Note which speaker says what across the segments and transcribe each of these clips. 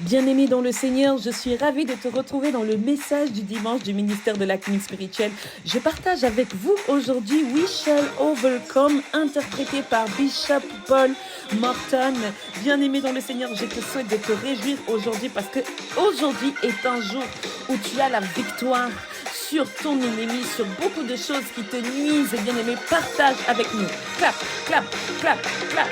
Speaker 1: Bien-aimé dans le Seigneur, je suis ravie de te retrouver dans le message du dimanche du ministère de la clinique spirituelle. Je partage avec vous aujourd'hui We Shall Overcome, interprété par Bishop Paul Morton. Bien-aimé dans le Seigneur, je te souhaite de te réjouir aujourd'hui parce que aujourd'hui est un jour où tu as la victoire sur ton ennemi, sur beaucoup de choses qui te nuisent. Bien-aimé, partage avec nous. Clap, clap, clap, clap.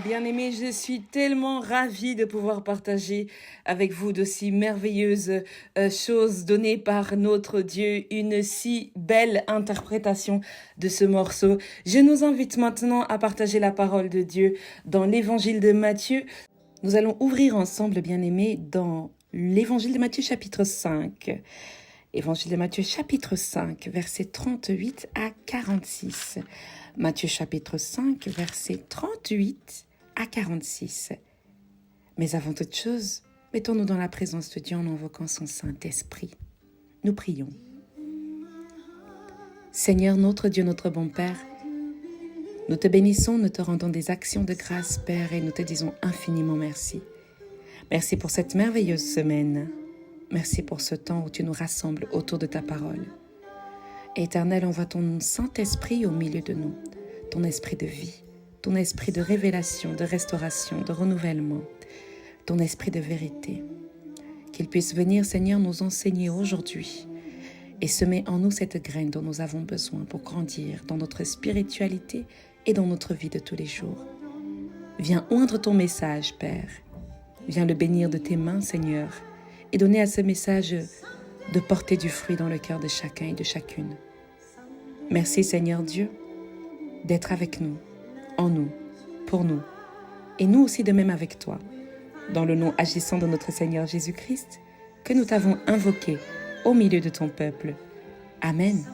Speaker 1: Bien-aimé, je suis tellement ravie de pouvoir partager avec vous de si merveilleuses choses données par notre Dieu, une si belle interprétation de ce morceau. Je nous invite maintenant à partager la parole de Dieu dans l'évangile de Matthieu. Nous allons ouvrir ensemble, bien-aimés, dans l'évangile de Matthieu chapitre 5. Évangile de Matthieu chapitre 5, versets 38 à 46. Matthieu chapitre 5, versets 38 à 46. Mais avant toute chose, mettons-nous dans la présence de Dieu en invoquant son Saint-Esprit. Nous prions. Seigneur, notre Dieu, notre bon Père, nous te bénissons, nous te rendons des actions de grâce, Père, et nous te disons infiniment merci. Merci pour cette merveilleuse semaine. Merci pour ce temps où tu nous rassembles autour de ta parole. Éternel, envoie ton Saint-Esprit au milieu de nous, ton esprit de vie, ton esprit de révélation, de restauration, de renouvellement, ton esprit de vérité. Qu'il puisse venir, Seigneur, nous enseigner aujourd'hui et semer en nous cette graine dont nous avons besoin pour grandir dans notre spiritualité et dans notre vie de tous les jours. Viens oindre ton message, Père. Viens le bénir de tes mains, Seigneur, et donner à ce message de porter du fruit dans le cœur de chacun et de chacune. Merci, Seigneur Dieu, d'être avec nous, en nous, pour nous, et nous aussi de même avec toi. Dans le nom agissant de notre Seigneur Jésus-Christ, que nous t'avons invoqué au milieu de ton peuple. Amen.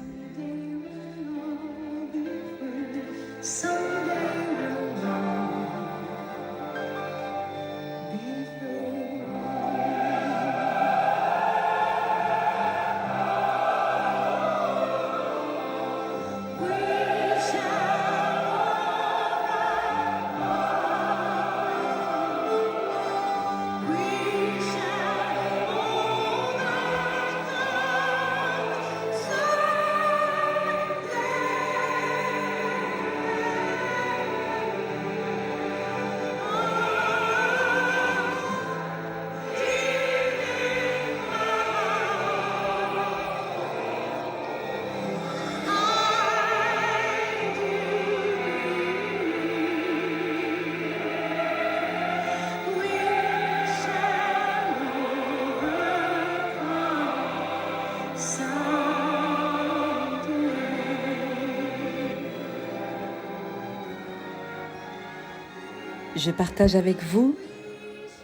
Speaker 1: Je partage avec vous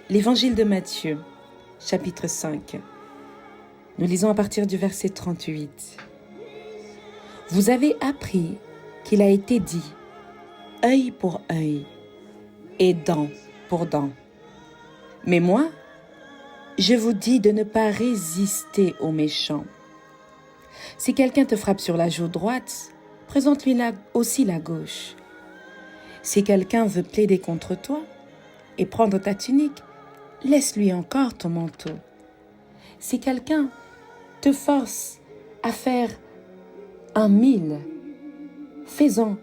Speaker 1: l'Évangile de Matthieu, chapitre 5. Nous lisons à partir du verset 38. Vous avez appris qu'il a été dit « œil pour œil et dent pour dent ». Mais moi, je vous dis de ne pas résister aux méchants. Si quelqu'un te frappe sur la joue droite, présente-lui aussi la gauche. Si quelqu'un veut plaider contre toi et prendre ta tunique, laisse-lui encore ton manteau. Si quelqu'un te force à faire 1 000, fais-en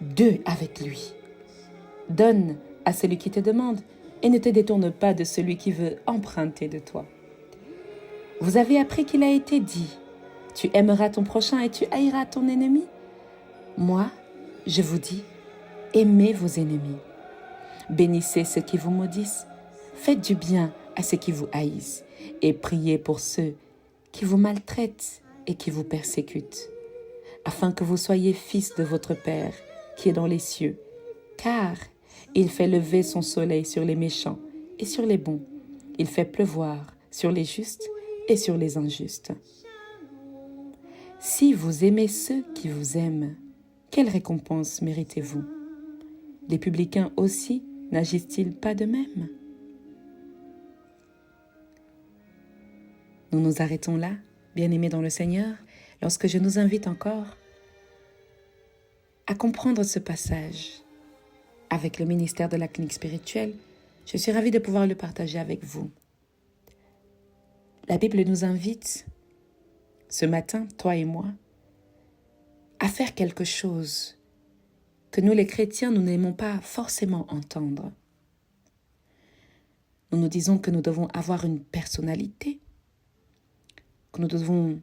Speaker 1: 2 avec lui. Donne à celui qui te demande et ne te détourne pas de celui qui veut emprunter de toi. Vous avez appris qu'il a été dit, tu aimeras ton prochain et tu haïras ton ennemi. Moi, je vous dis, aimez vos ennemis. Bénissez ceux qui vous maudissent. Faites du bien à ceux qui vous haïssent et priez pour ceux qui vous maltraitent et qui vous persécutent, afin que vous soyez fils de votre Père qui est dans les cieux, car il fait lever son soleil sur les méchants et sur les bons. Il fait pleuvoir sur les justes et sur les injustes. Si vous aimez ceux qui vous aiment, quelle récompense méritez-vous? Les publicains aussi n'agissent-ils pas de même? Nous nous arrêtons là, bien-aimés dans le Seigneur, lorsque je nous invite encore à comprendre ce passage. Avec le ministère de la clinique spirituelle, je suis ravie de pouvoir le partager avec vous. La Bible nous invite, ce matin, toi et moi, à faire quelque chose que nous les chrétiens, nous n'aimons pas forcément entendre. Nous nous disons que nous devons avoir une personnalité, que nous devons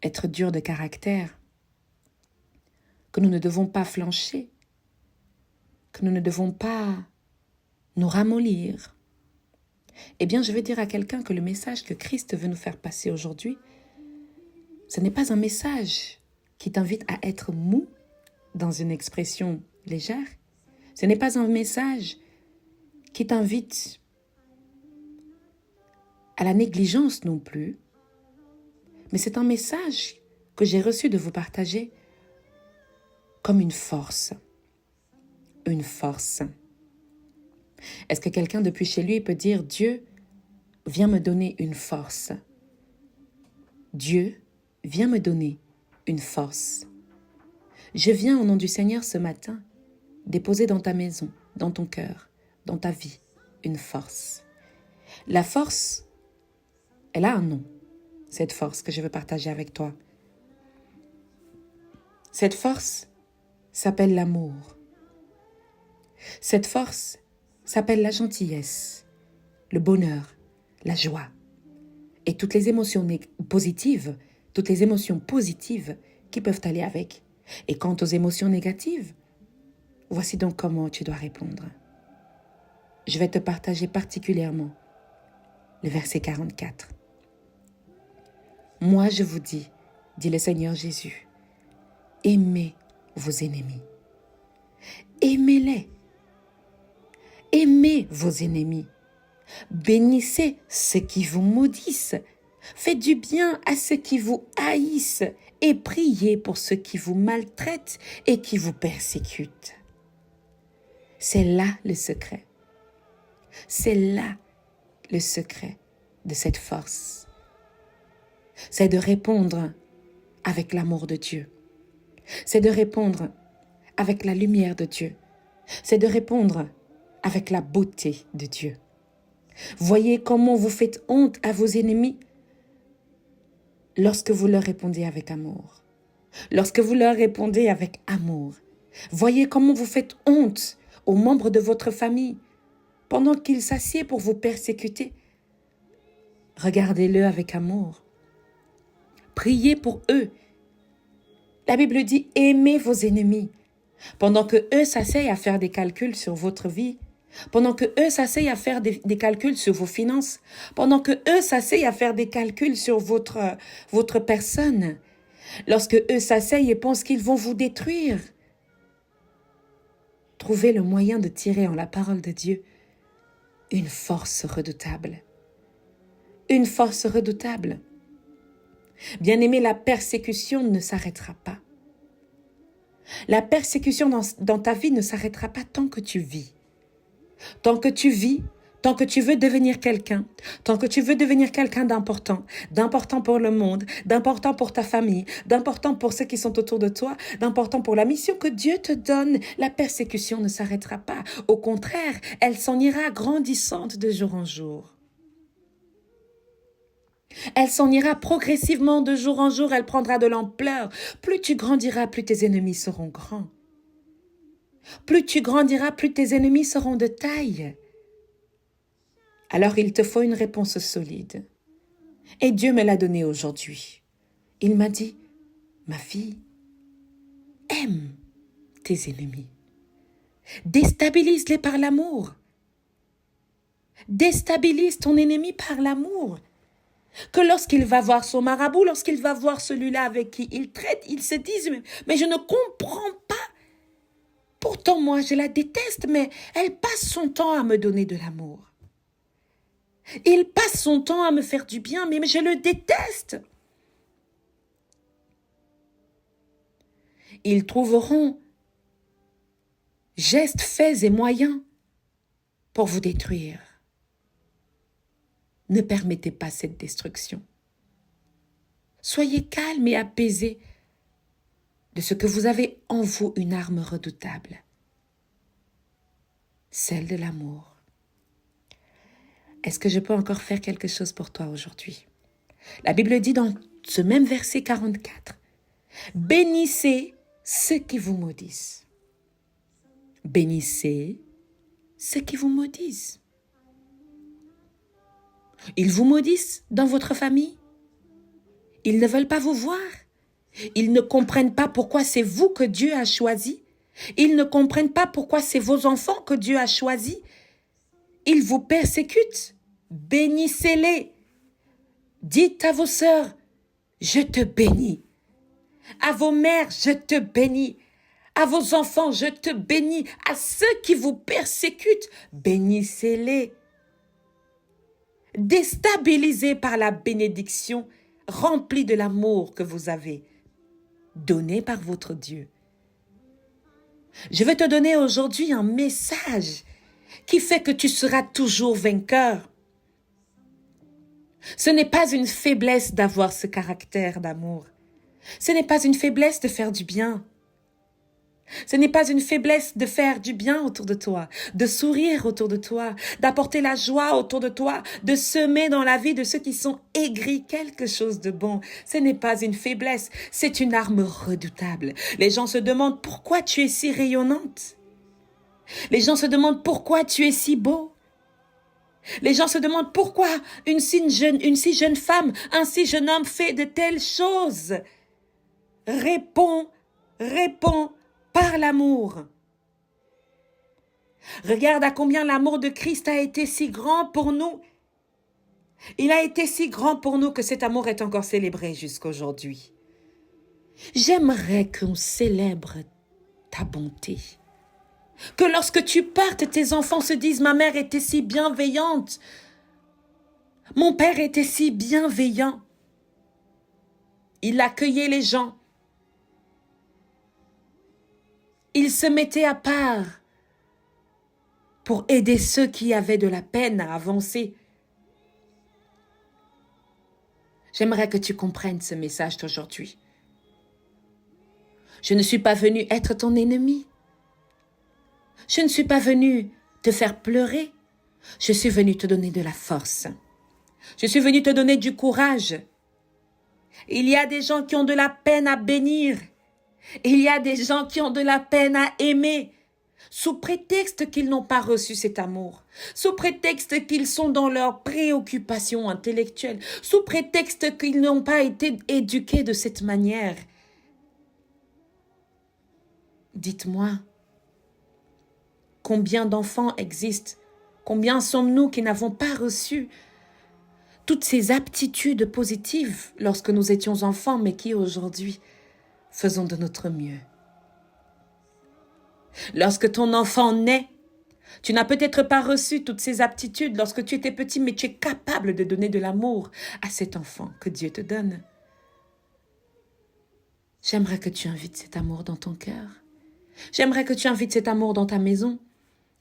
Speaker 1: être durs de caractère, que nous ne devons pas flancher, que nous ne devons pas nous ramollir. Eh bien, je vais dire à quelqu'un que le message que Christ veut nous faire passer aujourd'hui, ce n'est pas un message qui t'invite à être mou dans une expression légère. Ce n'est pas un message qui t'invite à la négligence non plus, mais c'est un message que j'ai reçu de vous partager comme une force. Une force. Est-ce que quelqu'un depuis chez lui peut dire « Dieu, viens me donner une force ». Dieu, viens me donner une force. Je viens au nom du Seigneur ce matin déposer dans ta maison, dans ton cœur, dans ta vie, une force. La force, elle a un nom, cette force que je veux partager avec toi. Cette force s'appelle l'amour. Cette force s'appelle la gentillesse, le bonheur, la joie et toutes les émotions positives, toutes les émotions positives qui peuvent aller avec. Et quant aux émotions négatives, voici donc comment tu dois répondre. Je vais te partager particulièrement le verset 44. Moi je vous dis, dit le Seigneur Jésus, aimez vos ennemis. Aimez-les. Aimez vos ennemis. Bénissez ceux qui vous maudissent. Faites du bien à ceux qui vous haïssent et priez pour ceux qui vous maltraitent et qui vous persécutent. C'est là le secret. C'est là le secret de cette force. C'est de répondre avec l'amour de Dieu. C'est de répondre avec la lumière de Dieu. C'est de répondre avec la beauté de Dieu. Voyez comment vous faites honte à vos ennemis lorsque vous leur répondez avec amour. Lorsque vous leur répondez avec amour. Voyez comment vous faites honte aux membres de votre famille pendant qu'ils s'assiedent pour vous persécuter. Regardez-le avec amour. Priez pour eux. La Bible dit « Aimez vos ennemis ». Pendant que eux s'asseyent à faire des calculs sur votre vie, pendant que eux s'asseyent à faire des calculs sur vos finances, pendant que eux s'asseyent à faire des calculs sur votre personne, lorsque eux s'asseyent et pensent qu'ils vont vous détruire, trouvez le moyen de tirer en la parole de Dieu une force redoutable. Une force redoutable. Bien-aimé, la persécution ne s'arrêtera pas. La persécution dans ta vie ne s'arrêtera pas tant que tu vis. Tant que tu vis, tant que tu veux devenir quelqu'un, tant que tu veux devenir quelqu'un d'important pour le monde, d'important pour ta famille, d'important pour ceux qui sont autour de toi, d'important pour la mission que Dieu te donne, la persécution ne s'arrêtera pas. Au contraire, elle s'en ira grandissante de jour en jour. Elle s'en ira progressivement de jour en jour, elle prendra de l'ampleur. Plus tu grandiras, plus tes ennemis seront grands. Plus tu grandiras, plus tes ennemis seront de taille. Alors il te faut une réponse solide. Et Dieu me l'a donnée aujourd'hui. Il m'a dit, ma fille, aime tes ennemis. Déstabilise-les par l'amour. Déstabilise ton ennemi par l'amour. Que lorsqu'il va voir son marabout, lorsqu'il va voir celui-là avec qui il traite, il se dise, mais je ne comprends pas. Pourtant, moi, je la déteste, mais elle passe son temps à me donner de l'amour. Il passe son temps à me faire du bien, mais je le déteste. Ils trouveront gestes, faits et moyens pour vous détruire. Ne permettez pas cette destruction. Soyez calme et apaisé de ce que vous avez en vous une arme redoutable, celle de l'amour. Est-ce que je peux encore faire quelque chose pour toi aujourd'hui? La Bible dit dans ce même verset 44, « Bénissez ceux qui vous maudissent. » Bénissez ceux qui vous maudissent. Ils vous maudissent dans votre famille. Ils ne veulent pas vous voir. Ils ne comprennent pas pourquoi c'est vous que Dieu a choisi. Ils ne comprennent pas pourquoi c'est vos enfants que Dieu a choisis. Ils vous persécutent. Bénissez-les. Dites à vos sœurs, je te bénis. À vos mères, je te bénis. À vos enfants, je te bénis. À ceux qui vous persécutent, bénissez-les. Déstabilisés par la bénédiction, remplis de l'amour que vous avez donné par votre Dieu. Je vais te donner aujourd'hui un message qui fait que tu seras toujours vainqueur. Ce n'est pas une faiblesse d'avoir ce caractère d'amour. Ce n'est pas une faiblesse de faire du bien. Ce n'est pas une faiblesse de faire du bien autour de toi, de sourire autour de toi, d'apporter la joie autour de toi, de semer dans la vie de ceux qui sont aigris quelque chose de bon. Ce n'est pas une faiblesse, c'est une arme redoutable. Les gens se demandent pourquoi tu es si rayonnante. Les gens se demandent pourquoi tu es si beau. Les gens se demandent pourquoi une si jeune femme, un si jeune homme fait de telles choses. Réponds par l'amour. Regarde à combien l'amour de Christ a été si grand pour nous. Il a été si grand pour nous que cet amour est encore célébré jusqu'à aujourd'hui. J'aimerais qu'on célèbre ta bonté. Que lorsque tu partes, tes enfants se disent « Ma mère était si bienveillante. Mon père était si bienveillant. Il accueillait les gens. Il se mettait à part pour aider ceux qui avaient de la peine à avancer. » J'aimerais que tu comprennes ce message d'aujourd'hui. Je ne suis pas venue être ton ennemi. Je ne suis pas venue te faire pleurer. Je suis venue te donner de la force. Je suis venue te donner du courage. Il y a des gens qui ont de la peine à bénir. Il y a des gens qui ont de la peine à aimer, sous prétexte qu'ils n'ont pas reçu cet amour, sous prétexte qu'ils sont dans leurs préoccupations intellectuelles, sous prétexte qu'ils n'ont pas été éduqués de cette manière. Dites-moi, combien d'enfants existent? Combien sommes-nous qui n'avons pas reçu toutes ces aptitudes positives lorsque nous étions enfants, mais qui aujourd'hui faisons de notre mieux? Lorsque ton enfant naît, tu n'as peut-être pas reçu toutes ces aptitudes lorsque tu étais petit, mais tu es capable de donner de l'amour à cet enfant que Dieu te donne. J'aimerais que tu invites cet amour dans ton cœur. J'aimerais que tu invites cet amour dans ta maison.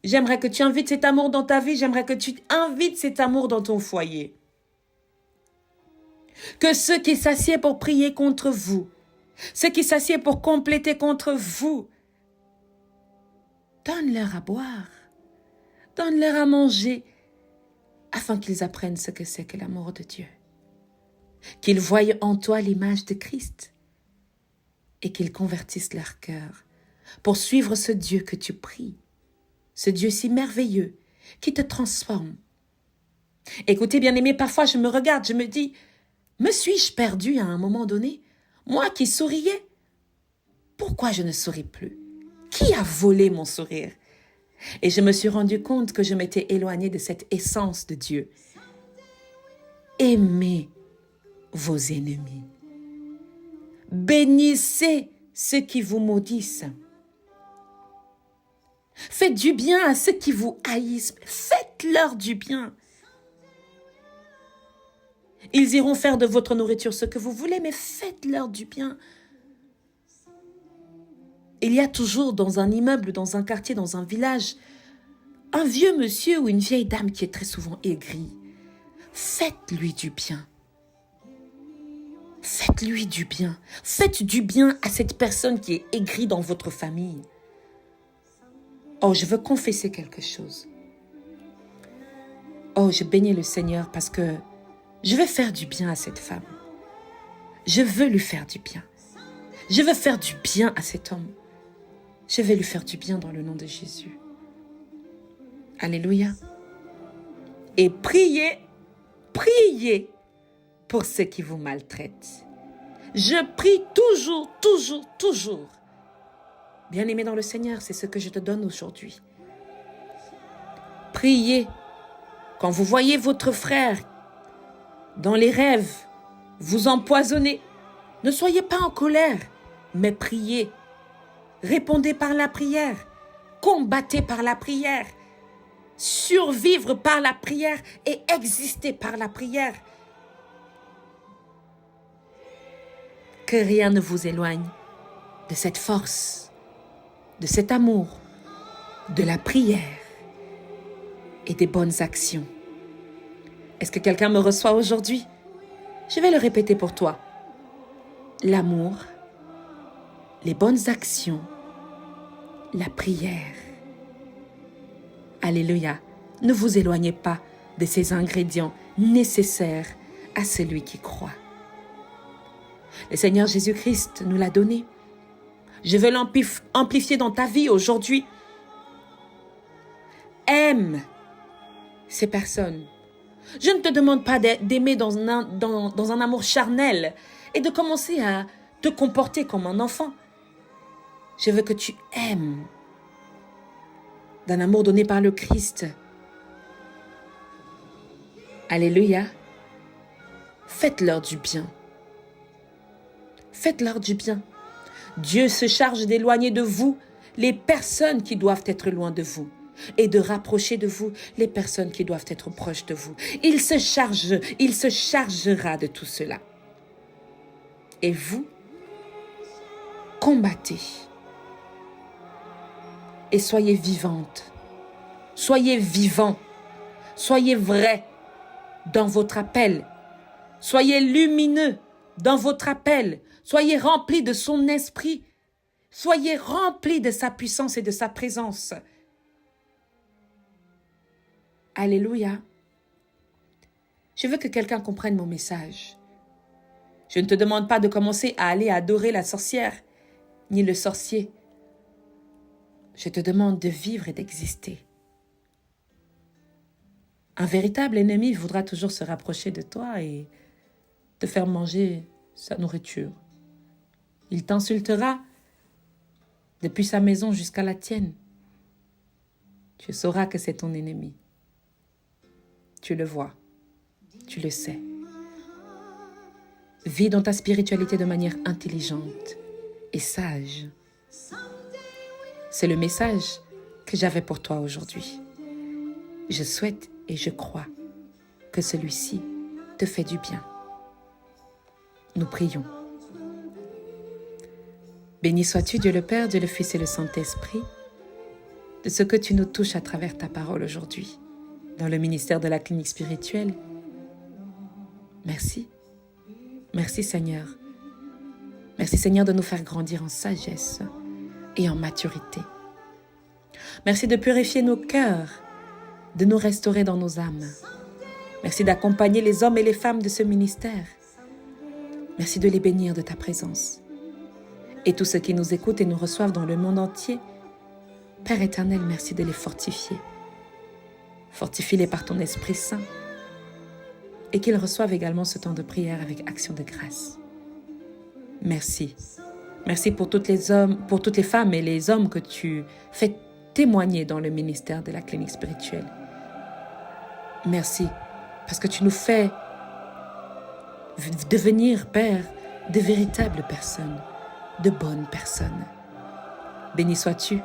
Speaker 1: J'aimerais que tu invites cet amour dans ta vie. J'aimerais que tu invites cet amour dans ton foyer. Que ceux qui s'assiedent pour prier contre vous, ceux qui s'assiedent pour compléter contre vous, donne-leur à boire, donne-leur à manger, afin qu'ils apprennent ce que c'est que l'amour de Dieu. Qu'ils voient en toi l'image de Christ et qu'ils convertissent leur cœur pour suivre ce Dieu que tu pries, ce Dieu si merveilleux qui te transforme. Écoutez, bien-aimés, parfois je me regarde, je me dis, me suis-je perdue à un moment donné? Moi qui souriais, pourquoi je ne souris plus? Qui a volé mon sourire? Et je me suis rendu compte que je m'étais éloignée de cette essence de Dieu. Aimez vos ennemis. Bénissez ceux qui vous maudissent. Faites du bien à ceux qui vous haïssent. Faites-leur du bien. Ils iront faire de votre nourriture ce que vous voulez, mais faites-leur du bien. Il y a toujours dans un immeuble, dans un quartier, dans un village, un vieux monsieur ou une vieille dame qui est très souvent aigrie. Faites-lui du bien. Faites-lui du bien. Faites du bien à cette personne qui est aigrie dans votre famille. Oh, je veux confesser quelque chose. Oh, je bénis le Seigneur parce que je veux faire du bien à cette femme. Je veux lui faire du bien. Je veux faire du bien à cet homme. Je vais lui faire du bien dans le nom de Jésus. Alléluia. Et priez pour ceux qui vous maltraitent. Je prie toujours. Bien-aimé dans le Seigneur, c'est ce que je te donne aujourd'hui. Priez. Quand vous voyez votre frère dans les rêves vous empoisonner, ne soyez pas en colère, mais priez. Répondez par la prière. Combattez par la prière. Survivre par la prière et exister par la prière. Que rien ne vous éloigne de cette force, de cet amour, de la prière et des bonnes actions. Est-ce que quelqu'un me reçoit aujourd'hui? Je vais le répéter pour toi. L'amour, les bonnes actions, la prière. Alléluia. Ne vous éloignez pas de ces ingrédients nécessaires à celui qui croit. Le Seigneur Jésus-Christ nous l'a donné. Je veux l'amplifier dans ta vie aujourd'hui. aime ces personnes. Je ne te demande pas d'aimer dans un amour charnel et de commencer à te comporter comme un enfant. Je veux que tu aimes d'un amour donné par le Christ. Alléluia. Faites-leur du bien. Faites-leur du bien. Dieu se charge d'éloigner de vous les personnes qui doivent être loin de vous et de rapprocher de vous les personnes qui doivent être proches de vous. Il se chargera de tout cela. Et vous, combattez. Et soyez vivantes. Soyez vivants. Soyez vrais dans votre appel. Soyez lumineux dans votre appel. Soyez remplis de son esprit. Soyez remplis de sa puissance et de sa présence. Alléluia. Je veux que quelqu'un comprenne mon message. Je ne te demande pas de commencer à aller adorer la sorcière, ni le sorcier. Je te demande de vivre et d'exister. Un véritable ennemi voudra toujours se rapprocher de toi et te faire manger sa nourriture. Il t'insultera depuis sa maison jusqu'à la tienne. Tu sauras que c'est ton ennemi. Tu le vois, tu le sais. Vis dans ta spiritualité de manière intelligente et sage. C'est le message que j'avais pour toi aujourd'hui. Je souhaite et je crois que celui-ci te fait du bien. Nous prions. Béni sois-tu, Dieu le Père, Dieu le Fils et le Saint-Esprit, de ce que tu nous touches à travers ta parole aujourd'hui, dans le ministère de la clinique spirituelle. Merci. Merci Seigneur. Merci Seigneur de nous faire grandir en sagesse et en maturité. Merci de purifier nos cœurs, de nous restaurer dans nos âmes. Merci d'accompagner les hommes et les femmes de ce ministère. Merci de les bénir de ta présence. Et tous ceux qui nous écoutent et nous reçoivent dans le monde entier, Père éternel, merci de les fortifier. Fortifie-les par ton Esprit Saint et qu'ils reçoivent également ce temps de prière avec action de grâce. Merci. Merci pour toutes les femmes et les hommes que tu fais témoigner dans le ministère de la clinique spirituelle. Merci parce que tu nous fais devenir, Père, de véritables personnes, de bonnes personnes. Béni sois-tu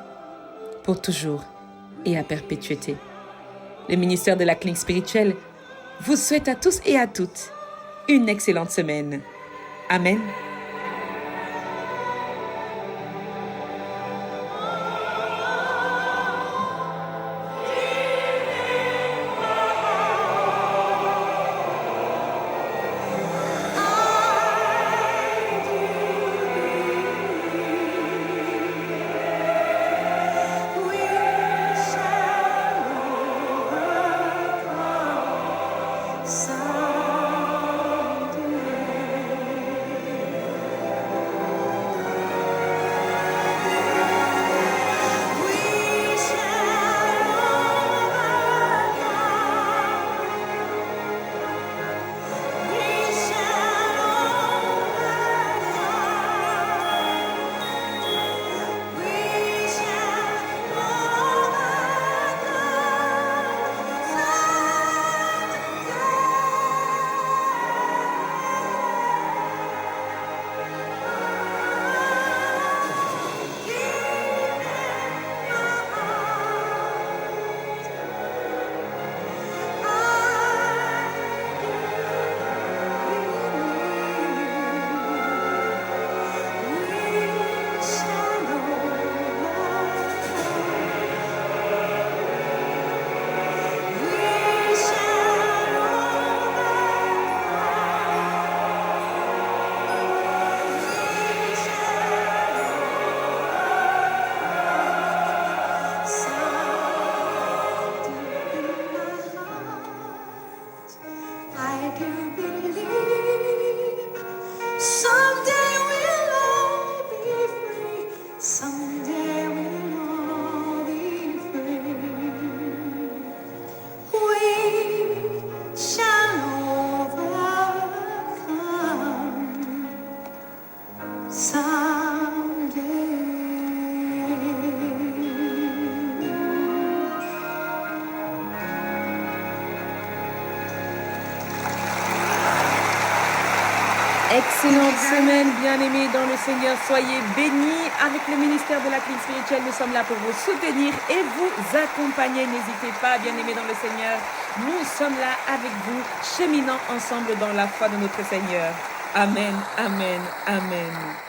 Speaker 1: pour toujours et à perpétuité. Le ministère de la clinique spirituelle vous souhaite à tous et à toutes une excellente semaine. Amen. Excellente semaine, bien-aimés dans le Seigneur. Soyez bénis avec le ministère de la crise spirituelle. Nous sommes là pour vous soutenir et vous accompagner. N'hésitez pas, bien-aimés dans le Seigneur. Nous sommes là avec vous, cheminant ensemble dans la foi de notre Seigneur. Amen, amen, amen.